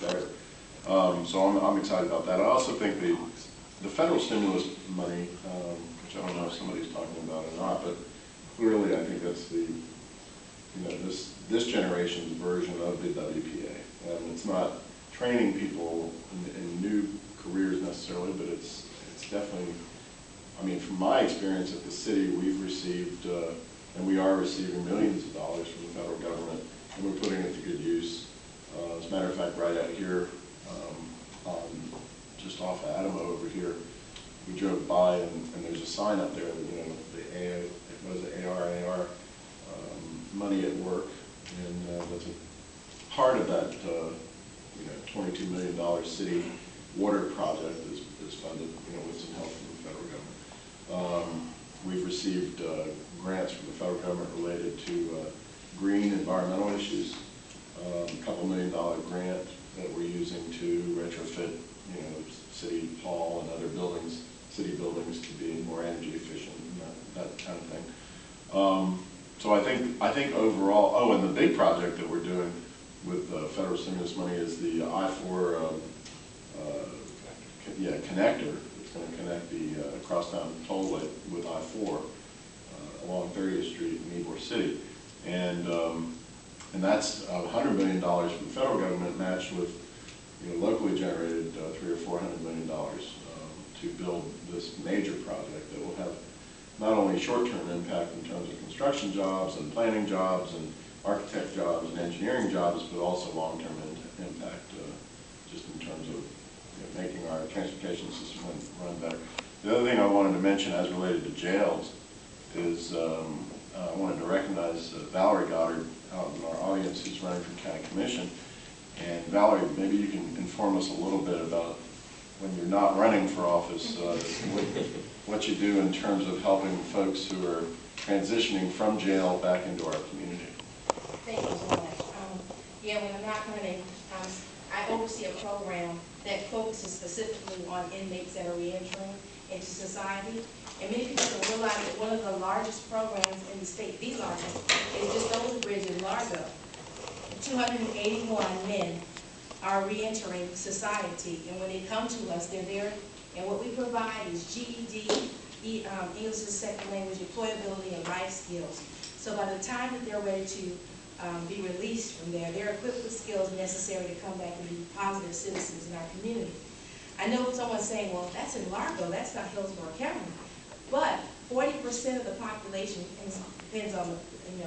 better. So I'm excited about that. I also think the federal stimulus money, which I don't know if somebody's talking about or not, but clearly I think that's this generation's version of the WPA. And it's not training people in new careers necessarily, but it's definitely, I mean, from my experience at the city, we've received, and we are receiving millions of dollars from the federal government, and we're putting it to good use. As a matter of fact, right out here, just off of Adamo over here, we drove by and there's a sign up there that, the ARAR money at work, and that's a part of that, $22 million city water project is funded, with some help from the federal government. We've received grants from the federal government related to green environmental issues. A $2 million grant that we're using to retrofit, City Hall and other buildings, city buildings, to be more energy efficient and that kind of thing. So I think overall, oh, and the big project that we're doing with federal stimulus money is the I-4 connector. It's going to connect the crosstown tollway with I-4 along 30th Street in Ybor City, and that's $100 million from the federal government, matched with locally generated $300 or $400 million to build this major project that will have not only short-term impact in terms of construction jobs and planning jobs and architect jobs and engineering jobs, but also long-term impact just in terms of making our transportation system run better. The other thing I wanted to mention as related to jails is I wanted to recognize Valerie Goddard out in our audience, who's running for county commission. And Valerie, maybe you can inform us a little bit about, when you're not running for office, what you do in terms of helping folks who are transitioning from jail back into our community. Thank you so much. Yeah, when I'm not running, I oversee a program that focuses specifically on inmates that are reentering into society. And many people don't realize that one of the largest programs in the state, the largest, is just over the bridge in Largo. 281 men are reentering society, and when they come to us, they're there, and what we provide is GED, English as a second language, employability, and life skills. So by the time that they're ready to be released from there, they're equipped with skills necessary to come back and be positive citizens in our community. I know someone's saying, well, that's in Largo, that's not Hillsborough County. But 40% of the population, and it depends on,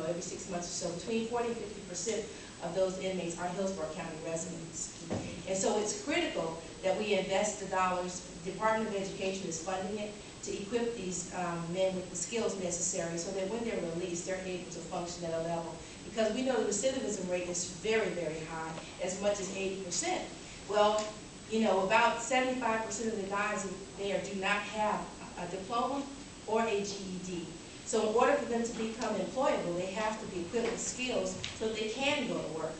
every 6 months or so, between 40 and 50% of those inmates are Hillsborough County residents. And so it's critical that we invest the dollars. The Department of Education is funding it to equip these men with the skills necessary so that when they're released, they're able to function at a level. Because we know the recidivism rate is very, very high, as much as 80%. Well, about 75% of the guys there do not have a diploma or a GED. So in order for them to become employable, they have to be equipped with skills so that they can go to work.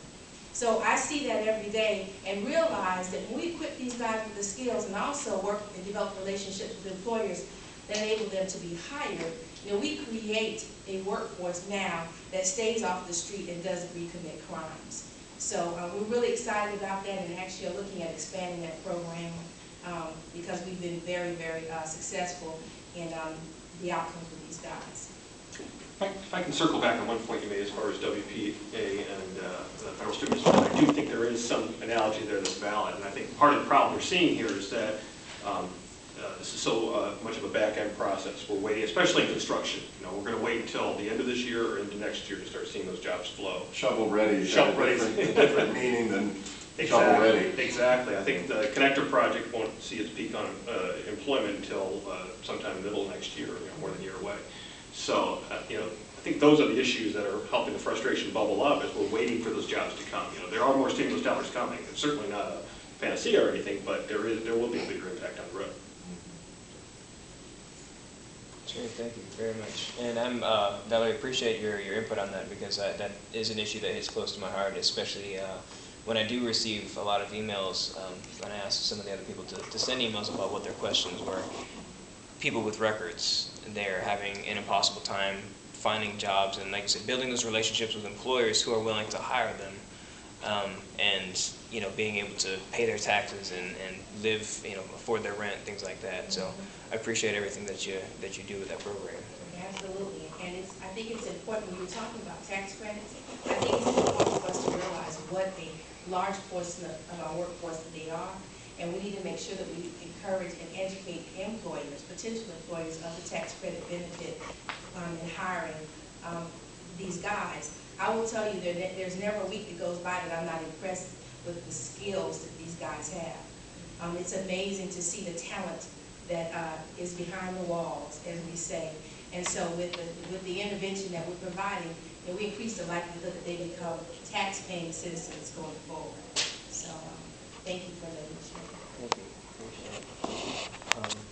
So I see that every day and realize that when we equip these guys with the skills and also work and develop relationships with employers that enable them to be hired, we create a workforce now that stays off the street and doesn't recommit crimes. So we're really excited about that, and actually are looking at expanding that program because we've been very, very successful in the outcomes with these guys. If I can circle back on one point you made as far as WPA and the federal stimulus, I do think there is some analogy there that's valid, and I think part of the problem we're seeing here is that this is so much of a back-end process. We're waiting, especially in construction. We're going to wait until the end of this year or into next year to start seeing those jobs flow. Shovel-ready. Shovel-ready. A different meaning than shovel-ready. Exactly. I think the connector project won't see its peak on employment until sometime in the middle of next year, more than a year away. So, I think those are the issues that are helping the frustration bubble up as we're waiting for those jobs to come. There are more stimulus dollars coming. It's certainly not a panacea or anything, but there will be a bigger impact on the road. Sure, thank you very much. And Valerie, appreciate your input on that, because that is an issue that hits close to my heart, especially when I do receive a lot of emails, and I ask some of the other people to send emails about what their questions were. People with records, they're having an impossible time finding jobs, and like I said, building those relationships with employers who are willing to hire them. and being able to pay their taxes and live, afford their rent, things like that. So I appreciate everything that you do with that program. Absolutely, and I think it's important when you're talking about tax credits. I think it's important for us to realize what a large portion of our workforce that they are, and we need to make sure that we encourage and educate employers, potential employers, of the tax credit benefit in hiring these guys. I will tell you that there's never a week that goes by that I'm not impressed with the skills that these guys have. It's amazing to see the talent that is behind the walls, as we say. And so with the intervention that we're providing, we increase the likelihood that they become tax-paying citizens going forward. So thank you for the initiative. Thank you. Appreciate it.